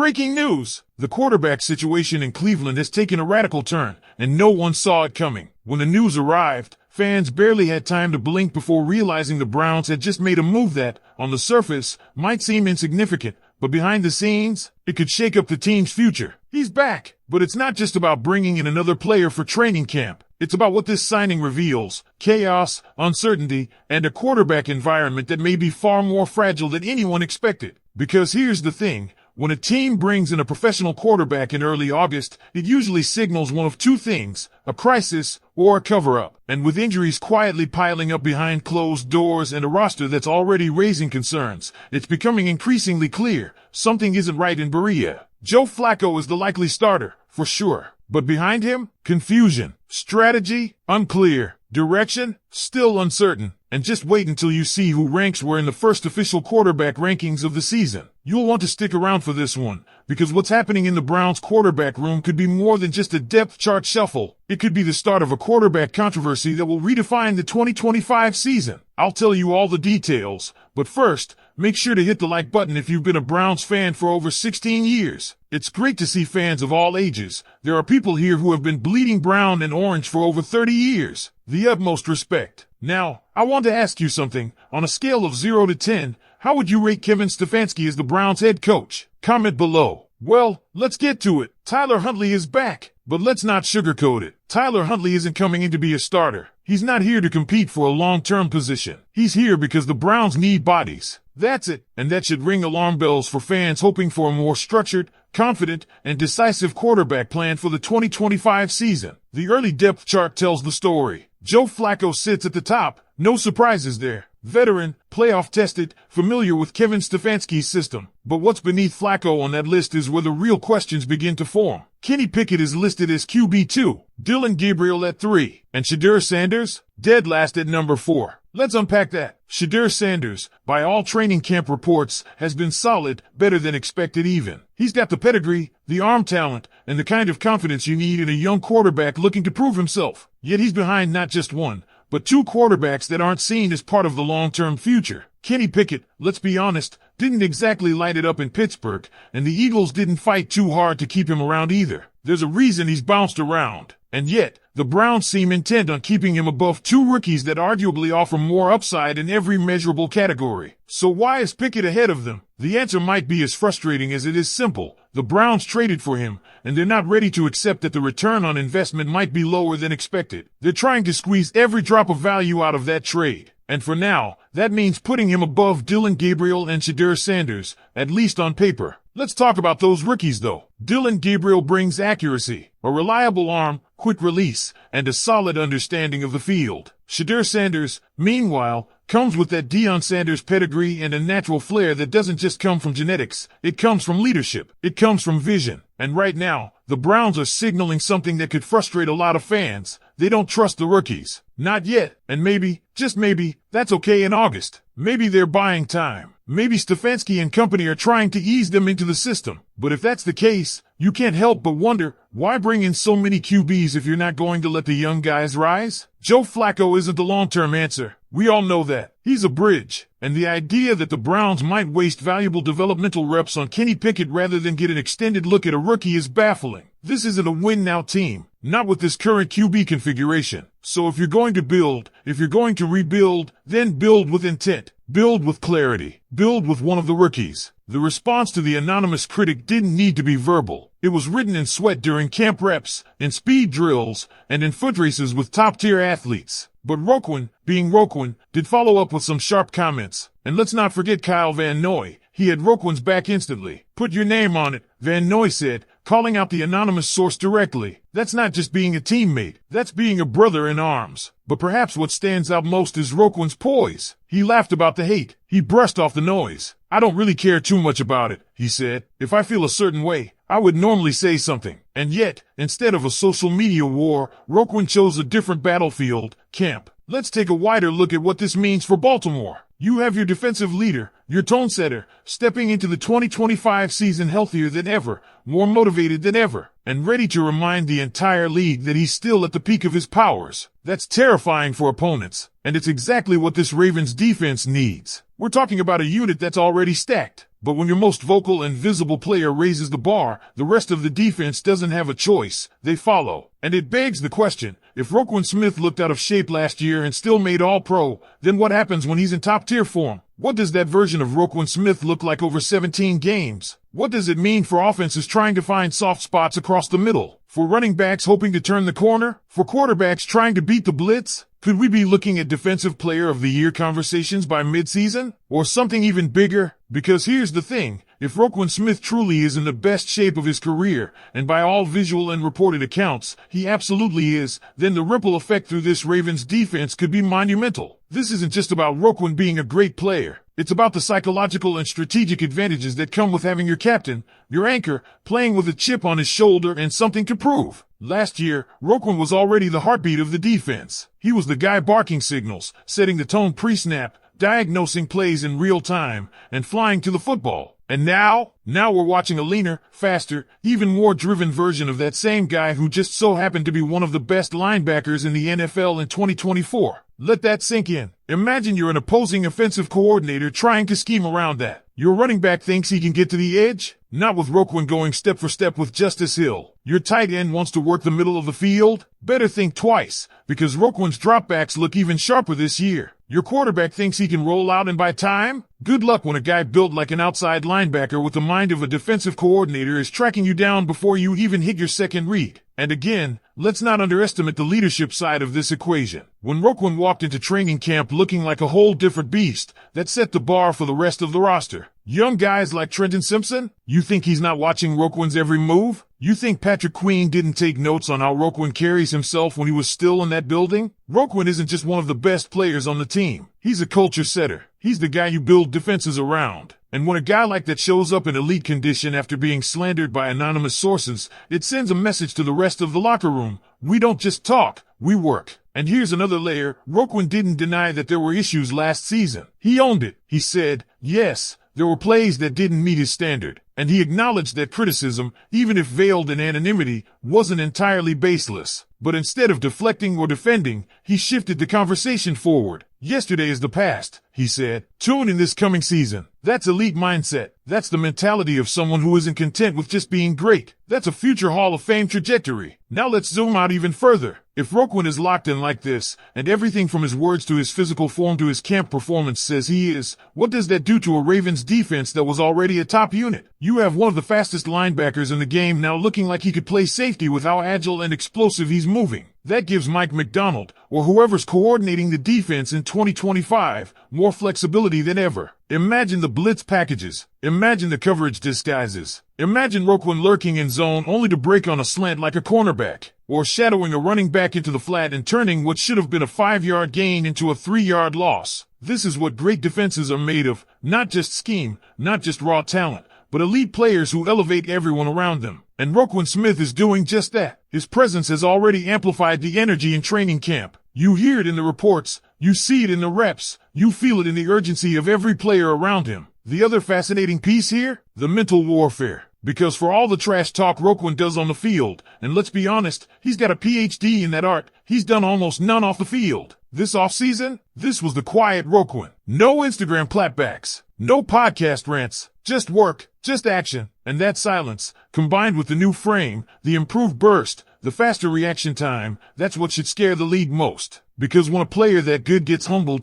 Breaking news! The quarterback situation in Cleveland has taken a radical turn, and no one saw it coming. When the news arrived, fans barely had time to blink before realizing the Browns had just made a move that, on the surface, might seem insignificant, but behind the scenes, it could shake up the team's future. He's back, but it's not just about bringing in another player for training camp. It's about what this signing reveals: chaos, uncertainty, and a quarterback environment that may be far more fragile than anyone expected. Because here's the thing. When a team brings in a professional quarterback in early August, it usually signals one of two things: a crisis or a cover-up. And with injuries quietly piling up behind closed doors and a roster that's already raising concerns, it's becoming increasingly clear something isn't right in Berea. Joe Flacco is the likely starter, for sure. But behind him, confusion, strategy, unclear, direction, still uncertain. And just wait until you see who ranks where in the first official quarterback rankings of the season. You'll want to stick around for this one, because what's happening in the Browns quarterback room could be more than just a depth chart shuffle. It could be the start of a quarterback controversy that will redefine the 2025 season. I'll tell you all the details, but first, make sure to hit the like button if you've been a Browns fan for over 16 years. It's great to see fans of all ages. There are people here who have been bleeding brown and orange for over 30 years. The utmost respect. Now, I want to ask you something. On a scale of 0 to 10, how would you rate Kevin Stefanski as the Browns head coach? Comment below. Well, let's get to it. Tyler Huntley is back, but let's not sugarcoat it. Tyler Huntley isn't coming in to be a starter. He's not here to compete for a long-term position. He's here because the Browns need bodies. That's it, and that should ring alarm bells for fans hoping for a more structured, confident, and decisive quarterback plan for the 2025 season. The early depth chart tells the story. Joe Flacco sits at the top, no surprises there. Veteran, playoff-tested, familiar with Kevin Stefanski's system. But what's beneath Flacco on that list is where the real questions begin to form. Kenny Pickett is listed as QB2, Dillon Gabriel at 3, and Shedeur Sanders, dead last at number 4. Let's unpack that. Shedeur Sanders, by all training camp reports, has been solid, better than expected even. He's got the pedigree, the arm talent, and the kind of confidence you need in a young quarterback looking to prove himself. Yet he's behind not just one, but two quarterbacks that aren't seen as part of the long-term future. Kenny Pickett, let's be honest, didn't exactly light it up in Pittsburgh, and the Eagles didn't fight too hard to keep him around either. There's a reason he's bounced around. And yet, the Browns seem intent on keeping him above two rookies that arguably offer more upside in every measurable category. So why is Pickett ahead of them? The answer might be as frustrating as it is simple. The Browns traded for him, and they're not ready to accept that the return on investment might be lower than expected. They're trying to squeeze every drop of value out of that trade. And for now, that means putting him above Dillon Gabriel and Shedeur Sanders, at least on paper. Let's talk about those rookies though. Dillon Gabriel brings accuracy, a reliable arm, quick release, and a solid understanding of the field. Shedeur Sanders, meanwhile, comes with that Deion Sanders pedigree and a natural flair that doesn't just come from genetics. It comes from leadership. It comes from vision. And right now, the Browns are signaling something that could frustrate a lot of fans. They don't trust the rookies. Not yet. And maybe, just maybe, that's okay in August. Maybe they're buying time. Maybe Stefanski and company are trying to ease them into the system. But if that's the case, you can't help but wonder, why bring in so many QBs if you're not going to let the young guys rise? Joe Flacco isn't the long-term answer. We all know that. He's a bridge. And the idea that the Browns might waste valuable developmental reps on Kenny Pickett rather than get an extended look at a rookie is baffling. This isn't a win-now team. Not with this current QB configuration. So if you're going to build, if you're going to rebuild, then build with intent. Build with clarity. Build with one of the rookies. The response to the anonymous critic didn't need to be verbal. It was written in sweat during camp reps, in speed drills, and in foot races with top-tier athletes. But Roquan, being Roquan, did follow up with some sharp comments. And let's not forget Kyle Van Noy. He had Roquan's back instantly. Put your name on it, Van Noy said, calling out the anonymous source directly. That's not just being a teammate. That's being a brother in arms. But perhaps what stands out most is Roquan's poise. He laughed about the hate. He brushed off the noise. I don't really care too much about it, he said. If I feel a certain way, I would normally say something. And yet, instead of a social media war, Roquan chose a different battlefield, camp. Let's take a wider look at what this means for Baltimore. You have your defensive leader, your tone setter, stepping into the 2025 season healthier than ever, more motivated than ever, and ready to remind the entire league that he's still at the peak of his powers. That's terrifying for opponents, and it's exactly what this Ravens defense needs. We're talking about a unit that's already stacked. But when your most vocal and visible player raises the bar, the rest of the defense doesn't have a choice. They follow. And it begs the question, if Roquan Smith looked out of shape last year and still made All-Pro, then what happens when he's in top-tier form? What does that version of Roquan Smith look like over 17 games? What does it mean for offenses trying to find soft spots across the middle? For running backs hoping to turn the corner? For quarterbacks trying to beat the blitz? Could we be looking at Defensive Player of the Year conversations by midseason? Or something even bigger? Because here's the thing, if Roquan Smith truly is in the best shape of his career, and by all visual and reported accounts, he absolutely is, then the ripple effect through this Ravens defense could be monumental. This isn't just about Roquan being a great player. It's about the psychological and strategic advantages that come with having your captain, your anchor, playing with a chip on his shoulder and something to prove. Last year, Roquan was already the heartbeat of the defense. He was the guy barking signals, setting the tone pre-snap, diagnosing plays in real time, and flying to the football. And now we're watching a leaner, faster, even more driven version of that same guy who just so happened to be one of the best linebackers in the NFL in 2024. Let that sink in. Imagine you're an opposing offensive coordinator trying to scheme around that. Your running back thinks he can get to the edge? Not with Roquan going step for step with Justice Hill. Your tight end wants to work the middle of the field? Better think twice, because Roquan's dropbacks look even sharper this year. Your quarterback thinks he can roll out and buy time? Good luck when a guy built like an outside linebacker with the mind of a defensive coordinator is tracking you down before you even hit your second read. And again, let's not underestimate the leadership side of this equation. When Roquan walked into training camp looking like a whole different beast, that set the bar for the rest of the roster. Young guys like Trenton Simpson? You think he's not watching Roquan's every move? You think Patrick Queen didn't take notes on how Roquan carries himself when he was still in that building? Roquan isn't just one of the best players on the team. He's a culture setter. He's the guy you build defenses around. And when a guy like that shows up in elite condition after being slandered by anonymous sources, it sends a message to the rest of the locker room. We don't just talk, we work. And here's another layer. Roquan didn't deny that there were issues last season. He owned it. He said, yes, there were plays that didn't meet his standard. And he acknowledged that criticism, even if veiled in anonymity, wasn't entirely baseless. But instead of deflecting or defending, he shifted the conversation forward. Yesterday is the past, he said. Tune in this coming season. That's elite mindset. That's the mentality of someone who isn't content with just being great. That's a future Hall of Fame trajectory. Now let's zoom out even further. If Roquan is locked in like this, and everything from his words to his physical form to his camp performance says he is, what does that do to a Ravens defense that was already a top unit? You have one of the fastest linebackers in the game now looking like he could play safety with how agile and explosive he's moving. That gives Mike McDonald, or whoever's coordinating the defense in 2025, more flexibility than ever. Imagine the blitz packages. Imagine the coverage disguises. Imagine Roquan lurking in zone only to break on a slant like a cornerback, or shadowing a running back into the flat and turning what should have been a 5-yard gain into a 3-yard loss. This is what great defenses are made of, not just scheme, not just raw talent, but elite players who elevate everyone around them. And Roquan Smith is doing just that. His presence has already amplified the energy in training camp. You hear it in the reports, you see it in the reps, you feel it in the urgency of every player around him. The other fascinating piece here? The mental warfare. Because for all the trash talk Roquan does on the field, and let's be honest, he's got a PhD in that art, he's done almost none off the field. This offseason, this was the quiet Roquan. No Instagram clapbacks, no podcast rants, just work, just action. And that silence, combined with the new frame, the improved burst, the faster reaction time, that's what should scare the league most. Because when a player that good gets humbled,